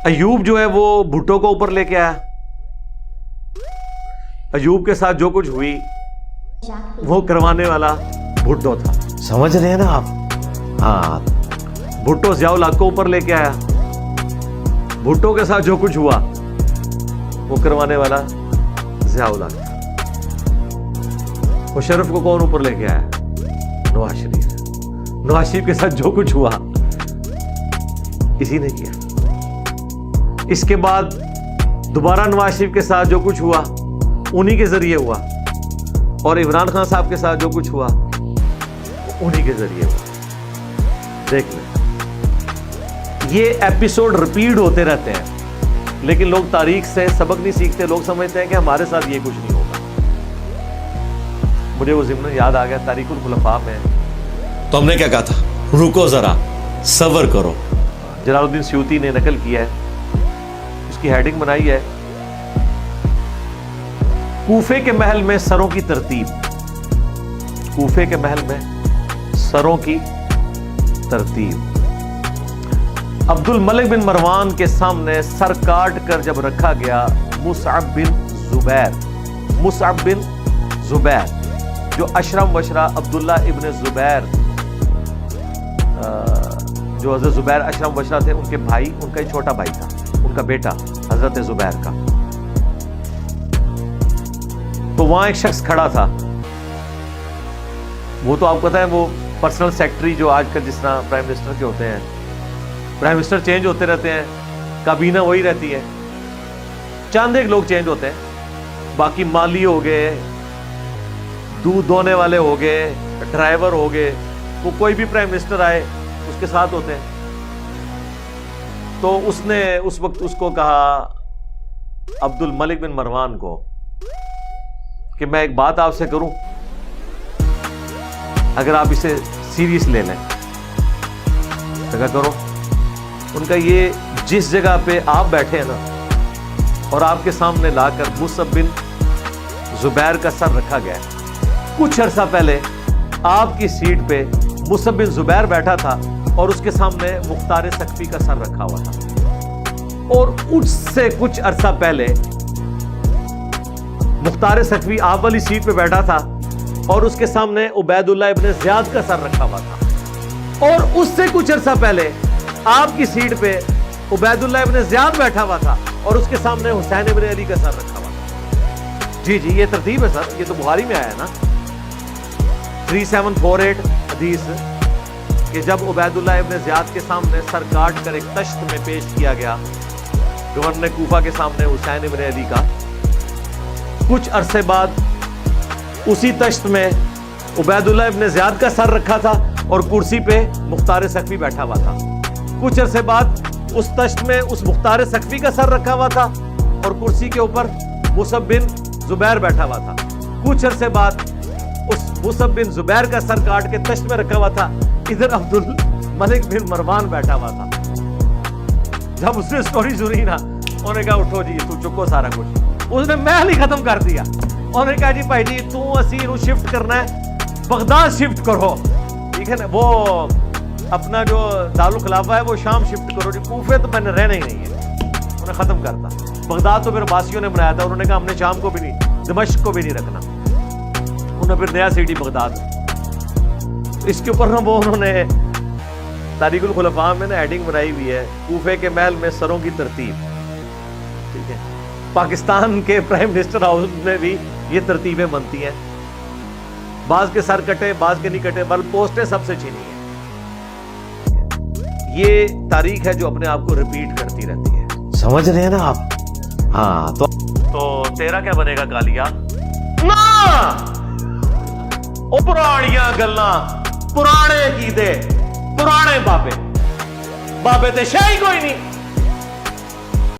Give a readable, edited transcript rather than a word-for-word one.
ایوب جو ہے وہ بھٹو کو اوپر لے کے آیا. ایوب کے ساتھ جو کچھ ہوئی وہ کروانے والا بھٹو تھا. سمجھ رہے ہیں نا آپ؟ ہاں، بھٹو ضیاء الحق کو اوپر لے کے آیا. بھٹو کے ساتھ جو کچھ ہوا وہ کروانے والا ضیاء الحق تھا. مشرف کو کون اوپر لے کے آیا؟ نواز شریف. نواز شریف کے ساتھ جو کچھ ہوا اسی نے کیا. اس کے بعد دوبارہ نواز شریف کے ساتھ جو کچھ ہوا انہی کے ذریعے ہوا, اور عمران خان صاحب کے ساتھ جو کچھ ہوا انہی کے ذریعے ہوا. دیکھ لیں, یہ ایپیسوڈ ریپیٹ ہوتے رہتے ہیں, لیکن لوگ تاریخ سے سبق نہیں سیکھتے. لوگ سمجھتے ہیں کہ ہمارے ساتھ یہ کچھ نہیں ہوگا. مجھے وہ ضمن یاد آ گیا تاریخ الخلفاء میں, تو ہم نے کیا کہا تھا, رکو ذرا صبر کرو. جلال الدین سیوطی نے نقل کیا ہے, اس کی ہیڈنگ بنائی ہے کوفے کے محل میں سروں کی ترتیب. کوفے کے محل میں سروں کی ترتیب. عبد الملک بن مروان کے سامنے سر کاٹ کر جب رکھا گیا مصعب بن زبیر جو اشرم وشرا عبداللہ ابن زبیر, جو حضرت زبیر اشرم وشرا تھے, ان کے بھائی, ان کا ہی چھوٹا بھائی تھا, ان کا بیٹا حضرت زبیر کا. تو وہاں ایک شخص کھڑا تھا, وہ تو آپ کو پتا ہے وہ پرسنل سیکرٹری جو آج کل جس طرح پرائم منسٹر کے ہوتے ہیں, پرائم منسٹر چینج ہوتے رہتے ہیں, کابینہ وہی رہتی ہے, چند ایک لوگ چینج ہوتے ہیں, باقی مالی ہو گئے, دودھ دھونے والے ہو گئے, ڈرائیور ہو گئے, وہ کوئی بھی پرائم منسٹر آئے اس کے ساتھ ہوتے ہیں. تو اس نے اس وقت اس کو کہا عبد الملک بن مروان کو کہ میں ایک بات آپ سے کروں, اگر آپ اسے سیریس لے لیں. کیا کرو؟ ان کا یہ جس جگہ پہ آپ بیٹھے ہیں نا, اور آپ کے سامنے لا کر مصعب بن زبیر کا سر رکھا گیا ہے. کچھ عرصہ پہلے آپ کی سیٹ پہ مصعب بن زبیر بیٹھا تھا اور اس کے سامنے مختار ثقفی کا سر رکھا ہوا تھا, اور اس سے کچھ عرصہ پہلے مختار ثقفی آپ والی سیٹ پہ بیٹھا تھا اور اس کے سامنے عبید اللہ ابن زیاد کا سر رکھا ہوا تھا, اور اس سے کچھ عرصہ پہلے آپ کی سیٹ پہ عبید اللہ ابن زیاد بیٹھا ہوا تھا اور اس کے سامنے حسین ابن علی کا سر رکھا ہوا تھا. جی یہ ترتیب ہے سر, یہ تو بخاری میں آیا ہے نا, 3748 حدیث, کہ جب عبید اللہ ابن زیاد کے سامنے سر کاٹ کر ایک تشت میں پیش کیا گیا گورنر کوفہ کے سامنے حسین ابن علی کا, کچھ عرصے بعد اسی تشت میں عبید اللہ ابن زیاد کا سر رکھا تھا اور کرسی پہ مختار ثقفی بیٹھا ہوا تھا. کچھ عرصے بعد اس تشت میں اس مختار ثقفی کا سر رکھا ہوا تھا اور کرسی کے اوپر مصعب بن زبیر بیٹھا ہوا تھا. کچھ عرصے بعد اس مصعب بن زبیر کا سر کاٹ کے تشت میں رکھا ہوا تھا, ادھر عبد الملک بن مروان بیٹھا ہوا تھا. جب اس نے سٹوری سنی نا, انہوں نے کہا اٹھو جی تو چکو سارا کچھ. اس نے محل ہی ختم کر دیا. انہوں نے کہا جی بھائی جی تو اسی نو شفٹ کرنا ہے, بغداد شفٹ کرو, ٹھیک ہے نا, وہ اپنا جو دارالخلافہ ہے وہ شام شفٹ کرو جی, کوفے تو میں نے رہنا ہی نہیں ہے. انہوں نے ختم کرتا. بغداد تو پھر عباسیوں نے بنایا تھا, انہوں نے کہا ہم نے شام کو بھی نہیں, دمشق کو بھی نہیں رکھنا. انہوں نے پھر نیا سٹی بغداد. اس کے اوپر نا وہ انہوں نے تاریخ الخلفاء میں نا ہیڈنگ بنائی ہوئی ہے, کوفے کے محل میں سروں کی ترتیب. ٹھیک ہے, پاکستان کے پرائم منسٹر ہاؤس میں بھی یہ ترتیبیں بنتی ہیں, بعض کے سر کٹے بعض کے نہیں کٹے, بل پوسٹیں سب سے چھینی ہیں. یہ تاریخ ہے جو اپنے آپ کو ریپیٹ کرتی رہتی ہے. سمجھ رہے ہیں نا آپ؟ ہاں, تو تیرا کیا بنے گا کالیا نا, او پرانیاں گلاں پرانے کی دے, پرانے بابے تے شے ہی کوئی نہیں.